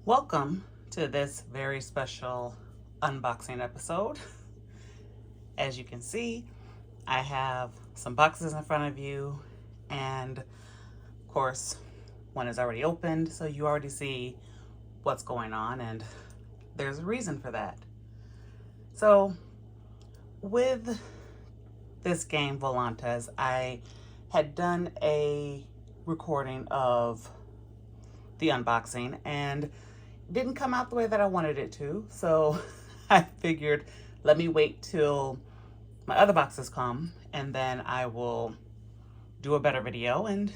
Welcome to this very special unboxing episode. As you can see, I have some boxes in front of you, and of course, one is already opened, so you already see what's going on, and there's a reason for that. So, with this game, Volantes, I had done a recording of the unboxing, and didn't come out the way that I wanted it to. So I figured, let me wait till my other boxes come and then I will do a better video, and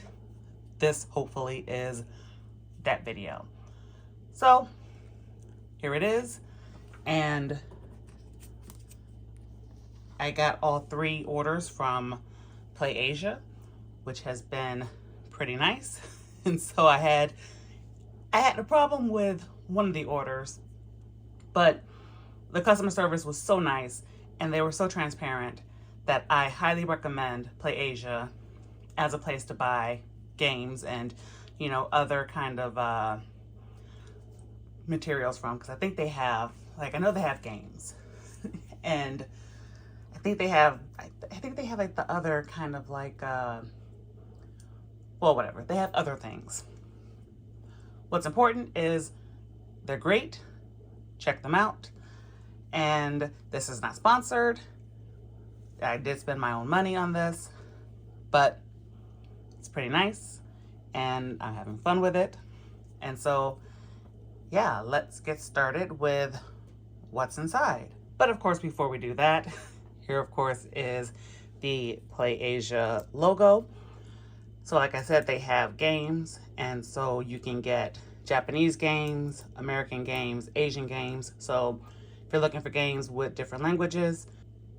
this hopefully is that video. So here it is, and I got all three orders from PlayAsia, which has been pretty nice. And so I had a problem with one of the orders, but the customer service was so nice and they were so transparent that I highly recommend PlayAsia as a place to buy games and, you know, other kind of materials from, because I think they have, like, I know they have games and I think they have like the other kind of like, well, whatever, they have other things. What's important is they're great. Check them out. And this is not sponsored. I did spend my own money on this, but it's pretty nice and I'm having fun with it. And so, yeah, let's get started with what's inside. But of course, before we do that, here of course is the PlayAsia logo. So like I said, they have games, and so you can get Japanese games, American games, Asian games. So if you're looking for games with different languages,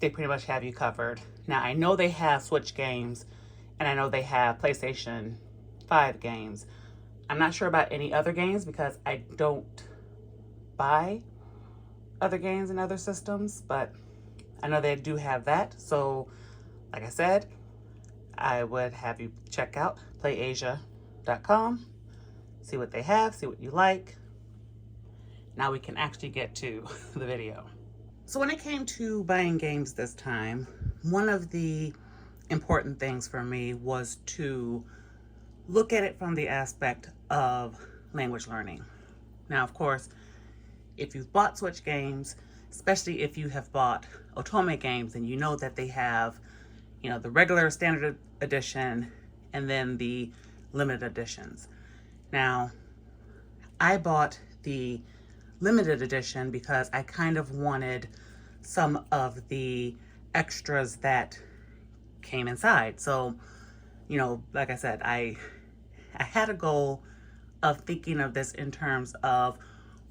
they pretty much have you covered. Now, I know they have Switch games, and I know they have PlayStation 5 games. I'm not sure about any other games because I don't buy other games and other systems, but I know they do have that. So like I said, I would have you check out playasia.com, see what they have, see what you like. Now we can actually get to the video. So when it came to buying games this time, one of the important things for me was to look at it from the aspect of language learning. Now, of course, if you've bought Switch games, especially if you have bought Otome games, and you know that they have, you know, the regular standard edition and then the limited editions. Now, I bought the limited edition because I kind of wanted some of the extras that came inside. So, you know, like I said, I had a goal of thinking of this in terms of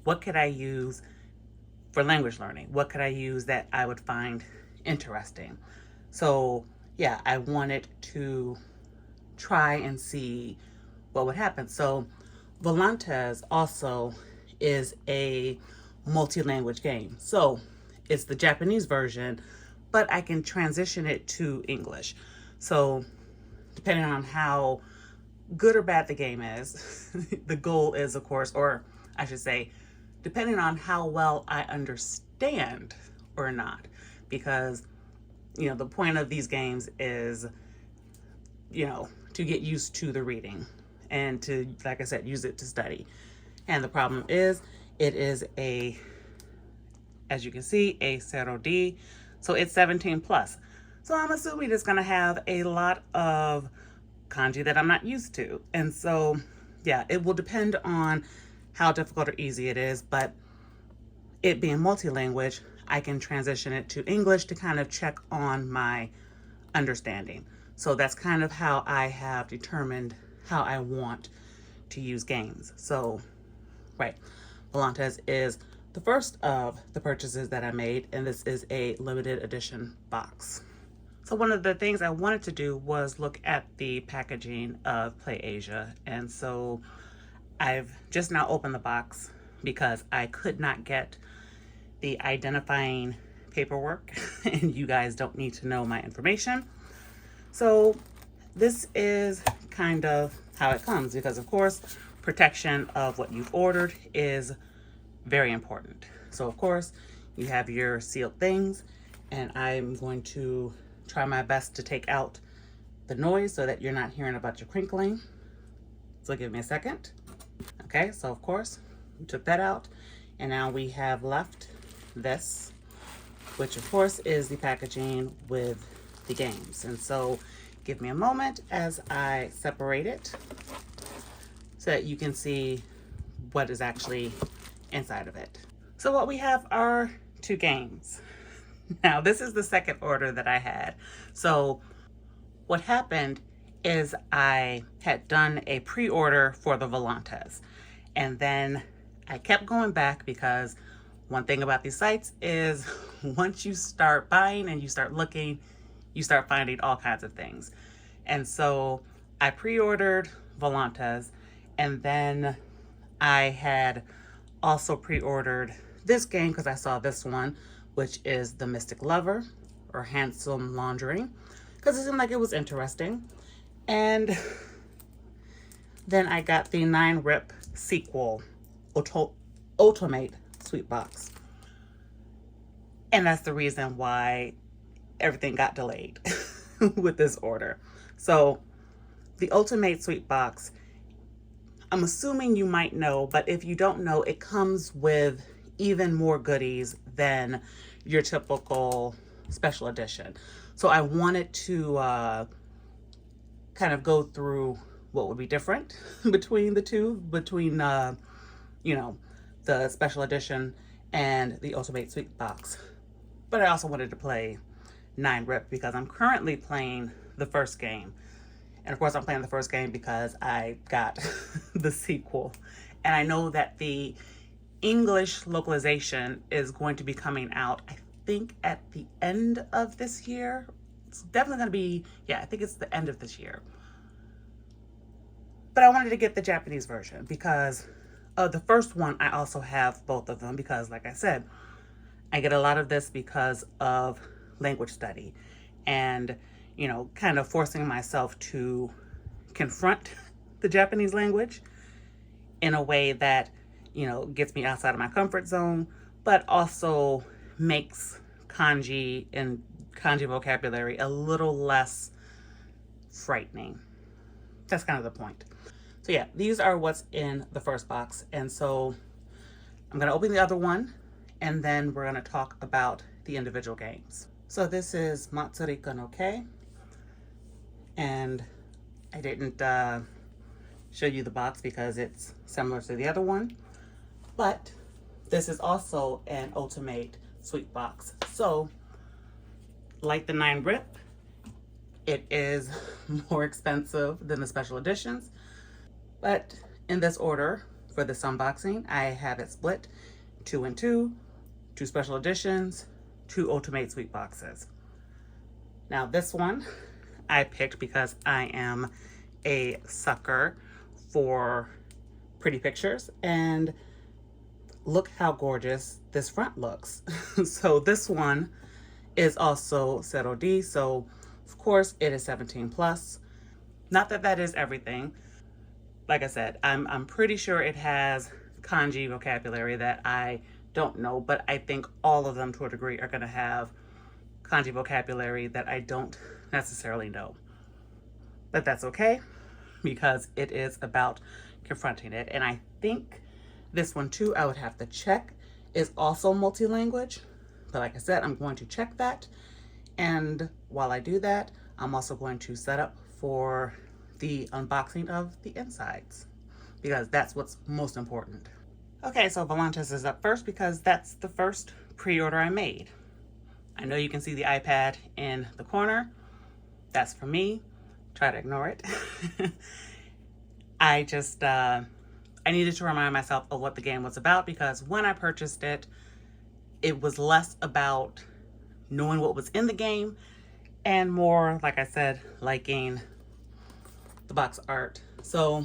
what could I use for language learning? What could I use that I would find interesting? So yeah, I wanted to try and see what would happen. So Volantes also is a multi-language game. So it's the Japanese version, but I can transition it to English. So depending on how good or bad the game is, the goal is, of course, or I should say, depending on how well I understand or not, because you know, the point of these games is, you know, to get used to the reading and to, like I said, use it to study. And the problem is, it is a, as you can see, a 0D, so it's 17 plus. So I'm assuming it's gonna have a lot of kanji that I'm not used to. And so, yeah, it will depend on how difficult or easy it is, but it being multi-language, I can transition it to English to kind of check on my understanding. So that's kind of how I have determined how I want to use games. So, right, Volantes is the first of the purchases that I made, and this is a limited edition box. So one of the things I wanted to do was look at the packaging of PlayAsia, and so I've just now opened the box because I could not get the identifying paperwork and you guys don't need to know my information. So this is kind of how it comes, because of course protection of what you've ordered is very important. So of course, you have your sealed things, and I'm going to try my best to take out the noise so that you're not hearing a bunch of crinkling. So give me a second. Okay, so of course, we took that out, and now we have left this, which of course is the packaging with the games. And so give me a moment as I separate it so that you can see what is actually inside of it. So what we have are 2 games. Now this is the second order that I had. So what happened is I had done a pre-order for the Volantes, and then I kept going back because one thing about these sites is once you start buying and you start looking, you start finding all kinds of things. And so I pre-ordered Volantes, and then I had also pre-ordered this game because I saw this one, which is the Mystic Lover or Handsome Laundering, because it seemed like it was interesting. And then I got the 9-rip sequel, Ultimate Sweet Box. And that's the reason why everything got delayed with this order. So the Ultimate Sweet Box, I'm assuming you might know, but if you don't know, it comes with even more goodies than your typical special edition. So I wanted to kind of go through what would be different between the two, between you know, the special edition and the Ultimate Sweet Box. But I also wanted to play 9-rip because I'm currently playing the first game. And of course I'm playing the first game because I got the sequel. And I know that the English localization is going to be coming out, I think, at the end of this year. It's definitely going to be, yeah, I think it's the end of this year. But I wanted to get the Japanese version because the first one, I also have both of them because, like I said, I get a lot of this because of language study and, you know, kind of forcing myself to confront the Japanese language in a way that, you know, gets me outside of my comfort zone, but also makes kanji and kanji vocabulary a little less frightening. That's kind of the point. So yeah, these are what's in the first box. And so I'm going to open the other one, and then we're going to talk about the individual games. So this is Matsurika no Kei, and I didn't show you the box because it's similar to the other one, but this is also an Ultimate Sweet Box. So like the 9-rip, it is more expensive than the special editions, but in this order for this unboxing, I have it split 2 and 2, 2 special editions, 2 Ultimate Sweet Boxes. Now this one I picked because I am a sucker for pretty pictures, and look how gorgeous this front looks. So this one is also Zero D, so of course it is 17 plus. Not that that is everything. Like I said, I'm pretty sure it has kanji vocabulary that I don't know, but I think all of them to a degree are going to have kanji vocabulary that I don't necessarily know. But that's okay, because it is about confronting it. And I think this one too, I would have to check, is also multi-language. But like I said, I'm going to check that. And while I do that, I'm also going to set up for the unboxing of the insides, because that's what's most important. Okay, so Volantes is up first because that's the first pre-order I made. I know you can see the iPad in the corner. That's for me. Try to ignore it. I just, I needed to remind myself of what the game was about, because when I purchased it, it was less about knowing what was in the game and more, like I said, liking the box art. So,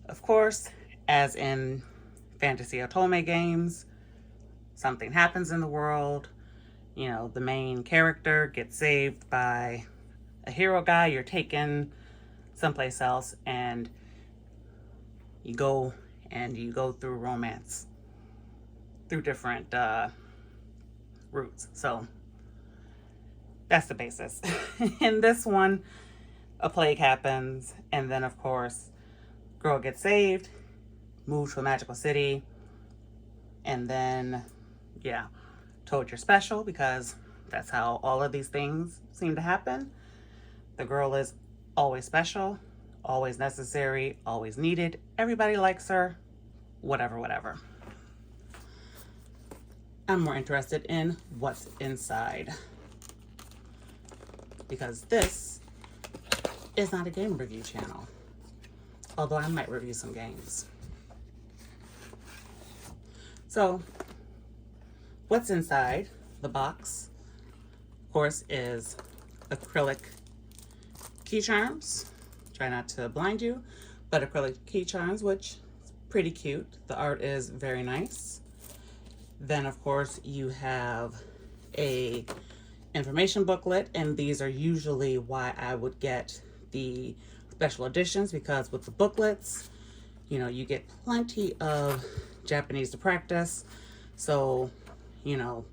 of course, as in fantasy otome games, something happens in the world, you know, the main character gets saved by a hero guy, you're taken someplace else, and you go through romance through different routes. So that's the basis. In this one, a plague happens, and then of course, girl gets saved, moves to a magical city, and then, yeah, told you're special, because that's how all of these things seem to happen. The girl is always special, always necessary, always needed. Everybody likes her, whatever, whatever. I'm more interested in what's inside, because this is not a game review channel, although I might review some games. So what's inside the box, of course, is acrylic key charms. Try not to blind you, but acrylic key charms, which is pretty cute. The art is very nice. Then of course you have a information booklet, and these are usually why I would get the special editions, because with the booklets, you know, you get plenty of Japanese to practice. So, you know,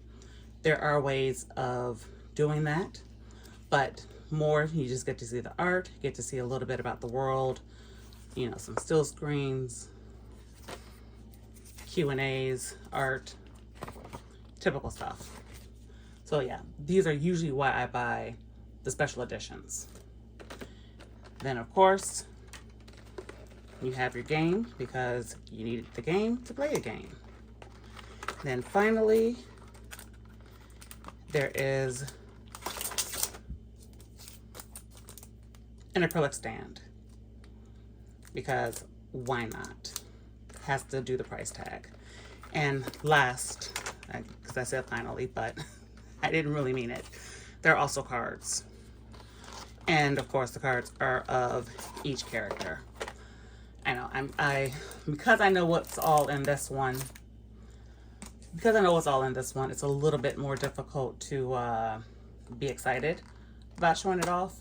there are ways of doing that, but more, you just get to see the art, get to see a little bit about the world, you know, some still screens, Q&As, art, typical stuff. So yeah, these are usually why I buy the special editions. Then of course, you have your game, because you need the game to play a game. Then finally, there is an acrylic stand, because why not? Has to do the price tag. And last, because I said finally, but I didn't really mean it, there are also cards. And of course the cards are of each character. I know, because I know what's all in this one, it's a little bit more difficult to be excited about showing it off.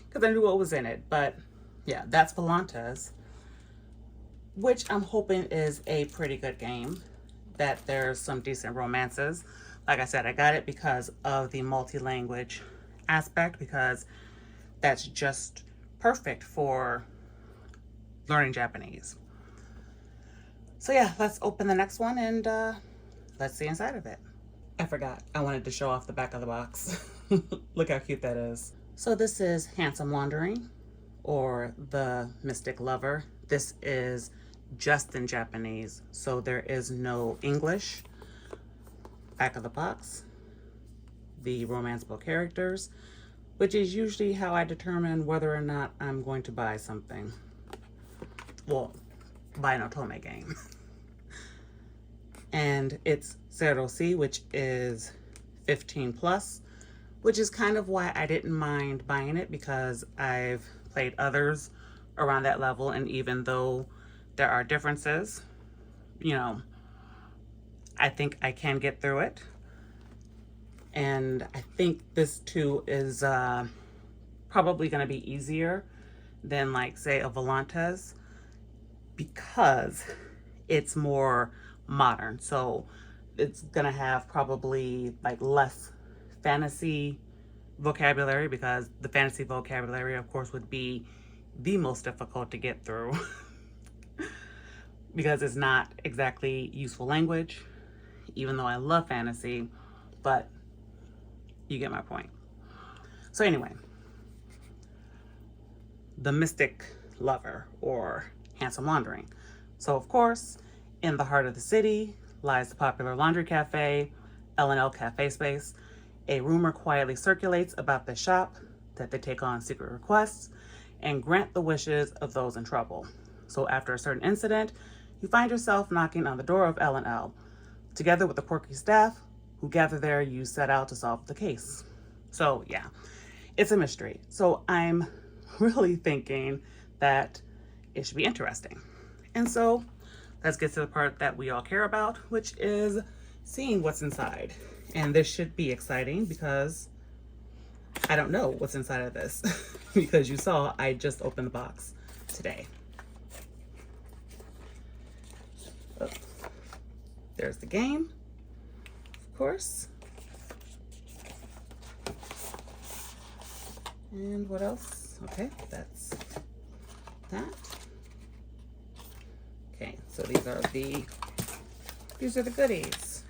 Because I knew what was in it. But yeah, that's Volantes, which I'm hoping is a pretty good game, that there's some decent romances. Like I said, I got it because of the multi-language aspect, because that's just perfect for learning Japanese. So yeah, let's open the next one, and let's see inside of it. I forgot, I wanted to show off the back of the box. Look how cute that is. So this is Handsome Wandering, or The Mystic Lover. This is just in Japanese, so there is no English. Back of the box, the romance book characters, which is usually how I determine whether or not I'm going to buy something. Well, buy an otome game. And it's Seroshi, which is 15 plus, which is kind of why I didn't mind buying it, because I've played others around that level, and even though there are differences, you know, I think I can get through it. And I think this too is probably going to be easier than, like, say, a Volantes, because it's more modern. So it's going to have probably like less fantasy vocabulary, because the fantasy vocabulary, of course, would be the most difficult to get through because it's not exactly useful language, even though I love fantasy, but you get my point. So anyway, The Mystic Lover, or Handsome Wandering. So of course, in the heart of the city lies the popular laundry cafe, L&L Cafe Space. A rumor quietly circulates about the shop that they take on secret requests and grant the wishes of those in trouble. So after a certain incident, you find yourself knocking on the door of L&L. Together with the quirky staff who gather there, you set out to solve the case. So yeah, it's a mystery. So I'm really thinking that it should be interesting. And so let's get to the part that we all care about, which is seeing what's inside. And this should be exciting because I don't know what's inside of this because you saw I just opened the box today. There's the game, of course. And what else? Okay, that's that. Okay, so these are the goodies.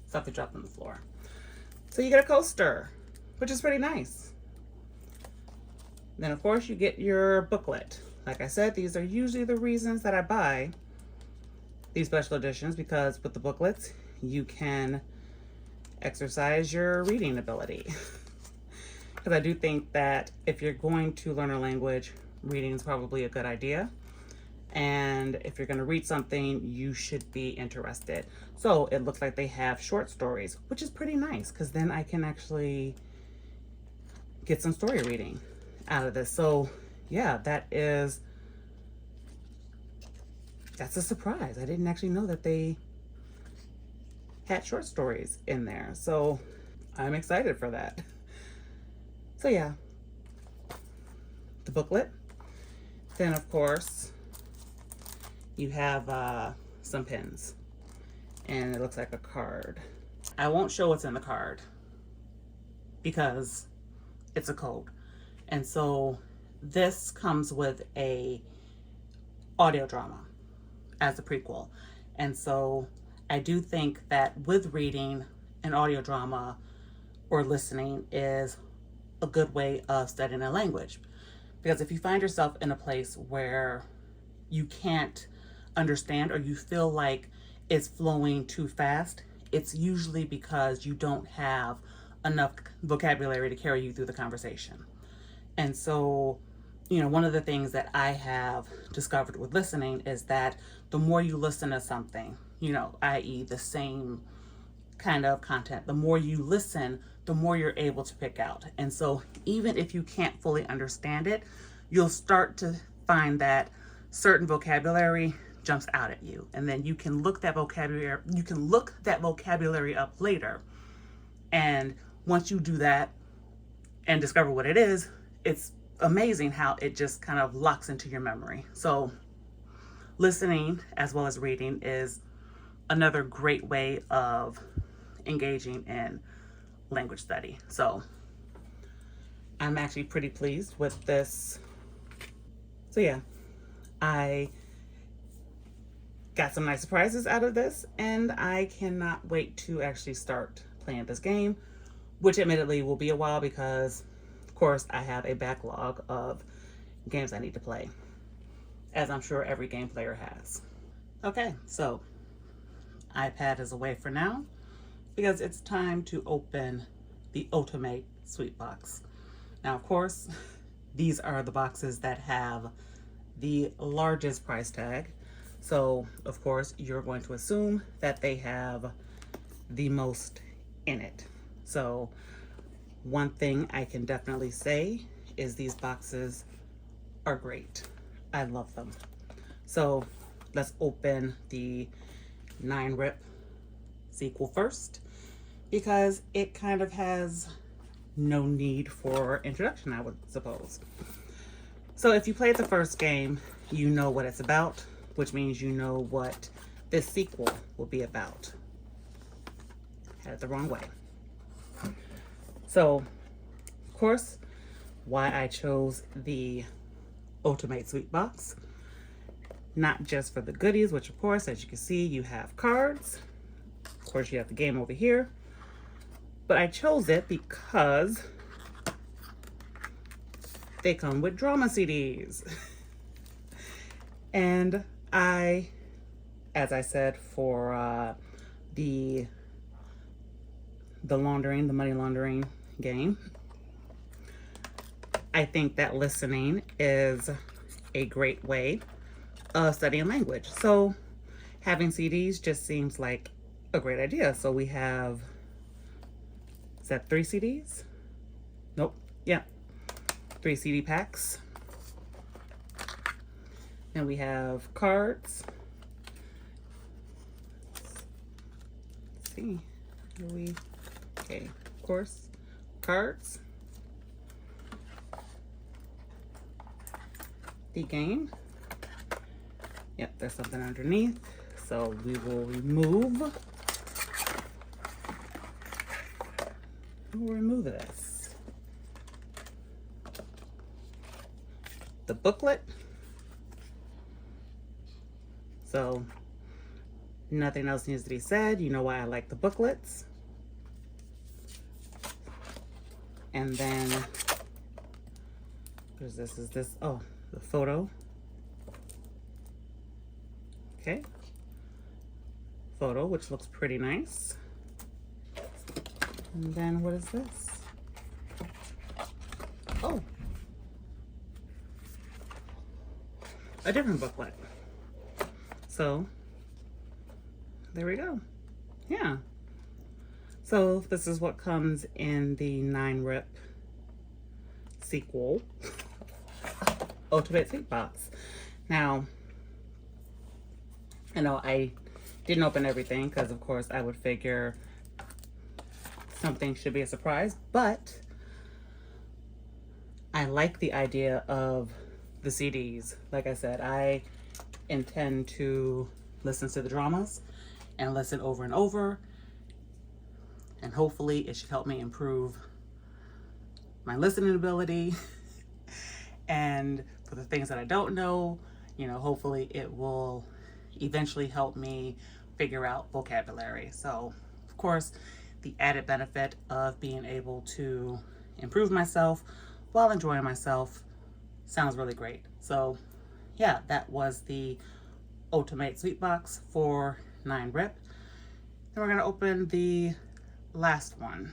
Stuff they dropped on the floor. So you get a coaster, which is pretty nice. Then of course you get your booklet. Like I said, these are usually the reasons that I buy these special editions, because with the booklets, you can exercise your reading ability. Because I do think that if you're going to learn a language, reading is probably a good idea. And if you're going to read something, you should be interested. So it looks like they have short stories, which is pretty nice, because then I can actually get some story reading out of this. So yeah, that's a surprise. I didn't actually know that they had short stories in there. So I'm excited for that. So yeah, the booklet. Then of course, you have some pins, and it looks like a card. I won't show what's in the card because it's a code. And so this comes with a audio drama as a prequel. And so I do think that with reading, an audio drama or listening is a good way of studying a language. Because if you find yourself in a place where you can't understand, or you feel like it's flowing too fast, it's usually because you don't have enough vocabulary to carry you through the conversation. And so, you know, one of the things that I have discovered with listening is that the more you listen to something, you know, i.e. the same kind of content, the more you listen, the more you're able to pick out. And so even if you can't fully understand it, you'll start to find that certain vocabulary jumps out at you, and then you can look that vocabulary up later. And once you do that and discover what it is, it's amazing how it just kind of locks into your memory. So listening as well as reading is another great way of engaging in language study. So I'm actually pretty pleased with this. So yeah, I got some nice surprises out of this, and I cannot wait to actually start playing this game, which admittedly will be a while because, of course, I have a backlog of games I need to play, as I'm sure every game player has. Okay, so iPad is away for now because it's time to open the Ultimate Sweet Box. Now, of course, these are the boxes that have the largest price tag. So, of course, you're going to assume that they have the most in it. So, one thing I can definitely say is these boxes are great. I love them. So, let's open the 9-rip sequel first, because it kind of has no need for introduction, I would suppose. So if you played the first game, you know what it's about, which means you know what this sequel will be about. Had it the wrong way. So, of course, why I chose the Ultimate Sweet Box. Not just for the goodies, which of course, as you can see, you have cards. Of course, you have the game over here. But I chose it because they come with drama CDs. And I, as I said, for the money laundering game, I think that listening is a great way of studying language. So having CDs just seems like a great idea. So we have, is that 3 CDs? Nope. Yeah. 3 CD packs. And we have cards. Let's see. Okay, of course, cards. the game. Yep, there's something underneath. So we will remove this. The booklet. So nothing else needs to be said. You know why I like the booklets. And then there's this, oh, the photo. Okay. Photo, which looks pretty nice. And then what is this? Oh, a different booklet. So there we go. Yeah. So this is what comes in the 9-rip sequel, Ultimate Sweet Box. Now, I know I didn't open everything because of course I would figure something should be a surprise, but I like the idea of the CDs. Like I said, I intend to listen to the dramas and listen over and over, and hopefully it should help me improve my listening ability. And for the things that I don't know, you know, hopefully it will eventually help me figure out vocabulary. So of course, the added benefit of being able to improve myself while enjoying myself sounds really great. So yeah, that was the Ultimate Sweet Box for 9-rip. Then we're gonna open the last one,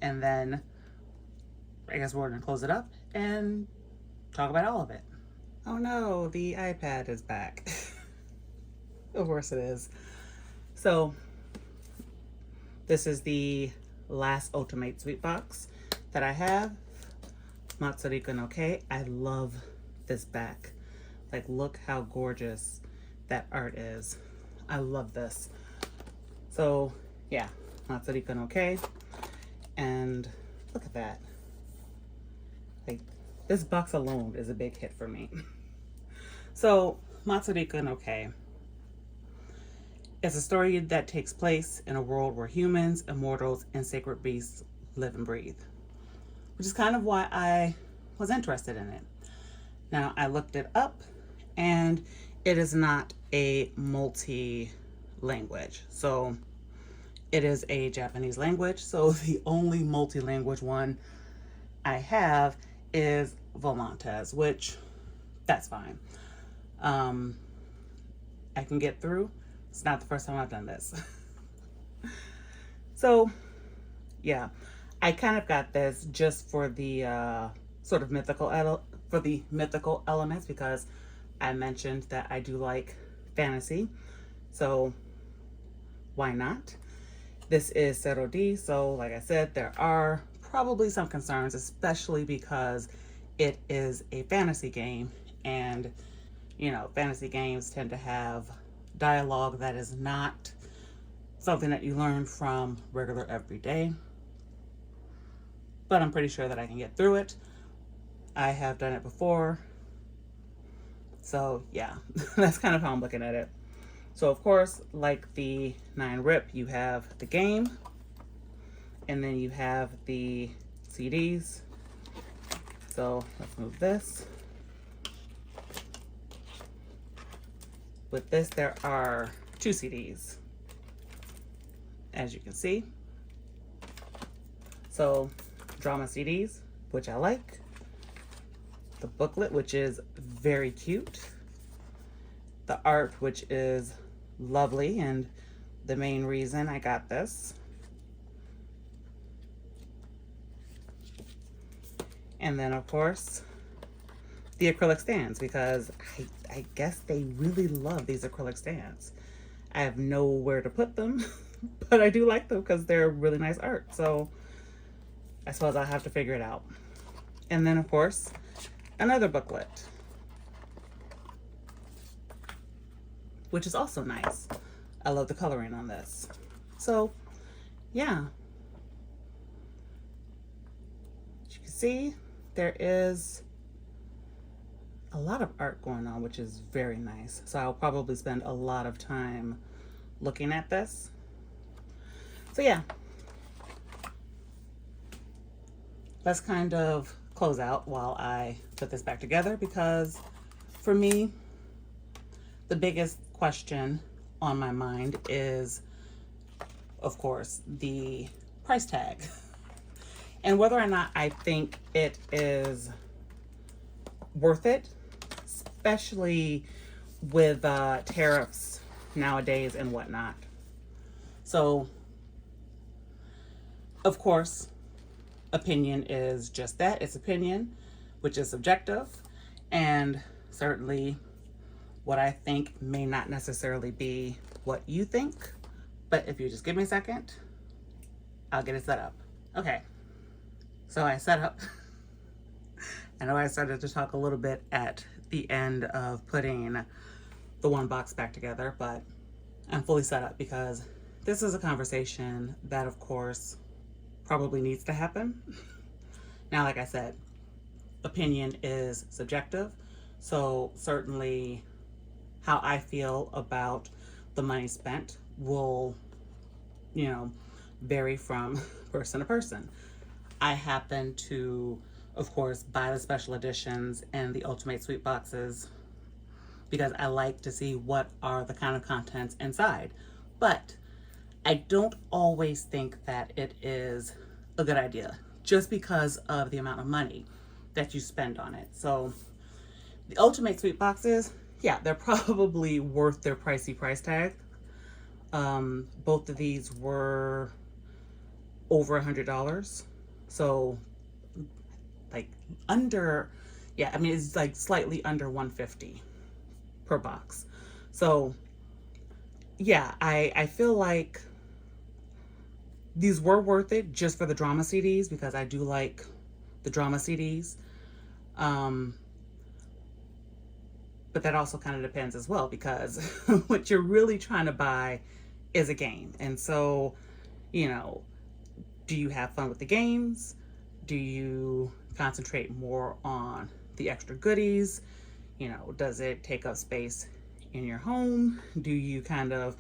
and then I guess we're gonna close it up and talk about all of it. Oh no, the iPad is back. Of course it is. So this is the last Ultimate Sweet Box that I have. Matsurika no Kei. I love this back. Like, look how gorgeous that art is. I love this. So yeah, Matsurika no Kei. And look at that. Like, this box alone is a big hit for me. So Matsurika no Kei. It's a story that takes place in a world where humans, immortals, and sacred beasts live and breathe, which is kind of why I was interested in it. Now, I looked it up, and it is not a multi-language. So it is a Japanese language. So the only multi-language one I have is Volantes, which that's fine. I can get through. It's not the first time I've done this. So yeah, I kind of got this just for the sort of mythical elements, because I mentioned that I do like fantasy. So why not? This is Zero D, so like I said, there are probably some concerns, especially because it is a fantasy game, and you know, fantasy games tend to have dialogue that is not something that you learn from regular everyday. But I'm pretty sure that I can get through it. I have done it before. So yeah, that's kind of how I'm looking at it. So of course, like the 9-rip, you have the game, and then you have the CDs. So let's move this. With this, there are 2 CDs, as you can see. So drama CDs, which I like. The booklet, which is very cute. The art, which is lovely, and the main reason I got this. And then of course, the acrylic stands, because I guess they really love these acrylic stands. I have nowhere to put them, but I do like them because they're really nice art. So I suppose I'll have to figure it out. And then of course, another booklet, which is also nice. I love the coloring on this. So yeah, as you can see, there is a lot of art going on, which is very nice. So I'll probably spend a lot of time looking at this. So yeah, let's kind of close out while I put this back together, because for me, the biggest question on my mind is, of course, the price tag and whether or not I think it is worth it, especially with tariffs nowadays and whatnot. So, of course, opinion is just that. It's opinion, which is subjective, and certainly what I think may not necessarily be what you think. But if you just give me a second, I'll get it set up. Okay, so I set up. I know I started to talk a little bit at the end of putting the one box back together, but I'm fully set up because this is a conversation that, of course, probably needs to happen. Now, like I said, opinion is subjective, so certainly how I feel about the money spent will, vary from person to person. I happen to, of course, buy the special editions and the Ultimate Sweet Boxes because I like to see what are the kind of contents inside. But I don't always think that it is a good idea just because of the amount of money that you spend on it. So the Ultimate Sweet Boxes, yeah, they're probably worth their pricey price tag. Both of these were over $100. So like it's like slightly under $150 per box. So yeah, I feel like these were worth it just for the drama CDs because I do like the drama CDs. But that also kind of depends as well because what you're really trying to buy is a game. And so, do you have fun with the games? Do you concentrate more on the extra goodies? Does it take up space in your home? Do you kind of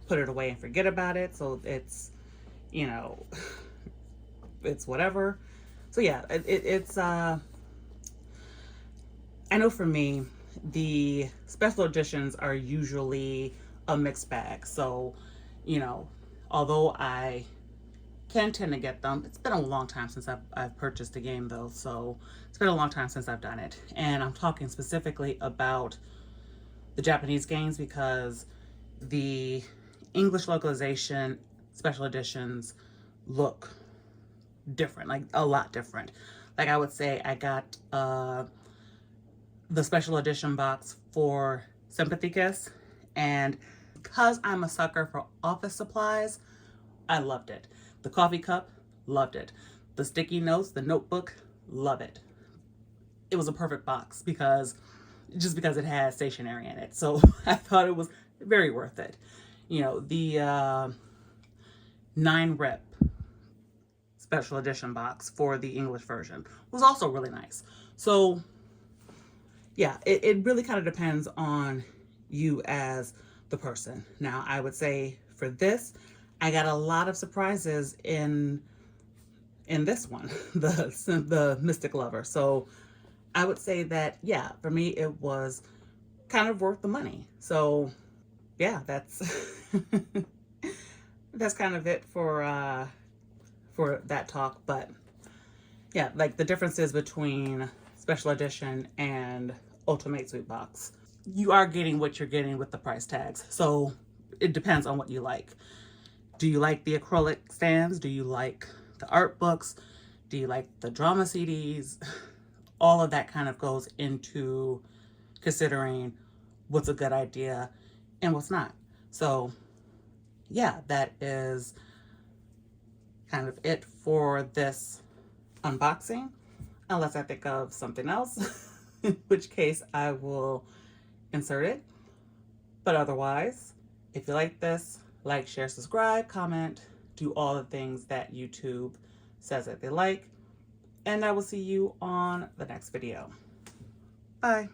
put it away and forget about it? So it's, it's whatever. So yeah, it's, I know for me, the special editions are usually a mixed bag. So, although I can tend to get them, it's been a long time since I've purchased a game though. So it's been a long time since I've done it. And I'm talking specifically about the Japanese games because the English localization special editions look different, like a lot different. Like I would say I got the special edition box for Sympathy Kiss, and because I'm a sucker for office supplies, I loved it. The coffee cup, loved it. The sticky notes, the notebook, love it. It was a perfect box because it had stationery in it. So I thought it was very worth it. The 9-rip special edition box for the English version was also really nice. So yeah, it really kind of depends on you as the person. Now, I would say for this, I got a lot of surprises in this one, the Mystic Lover. So I would say that, yeah, for me, it was kind of worth the money. So yeah, that's that's kind of it for that talk. But yeah, like the differences between special edition and Ultimate Sweet Box, you are getting what you're getting with the price tags. So it depends on what you like. Do you like the acrylic stands? Do you like the art books? Do you like the drama CDs? All of that kind of goes into considering what's a good idea and what's not. So yeah, that is kind of it for this unboxing, unless I think of something else, in which case I will insert it. But otherwise, if you like this, like, share, subscribe, comment, do all the things that YouTube says that they like, and I will see you on the next video. Bye.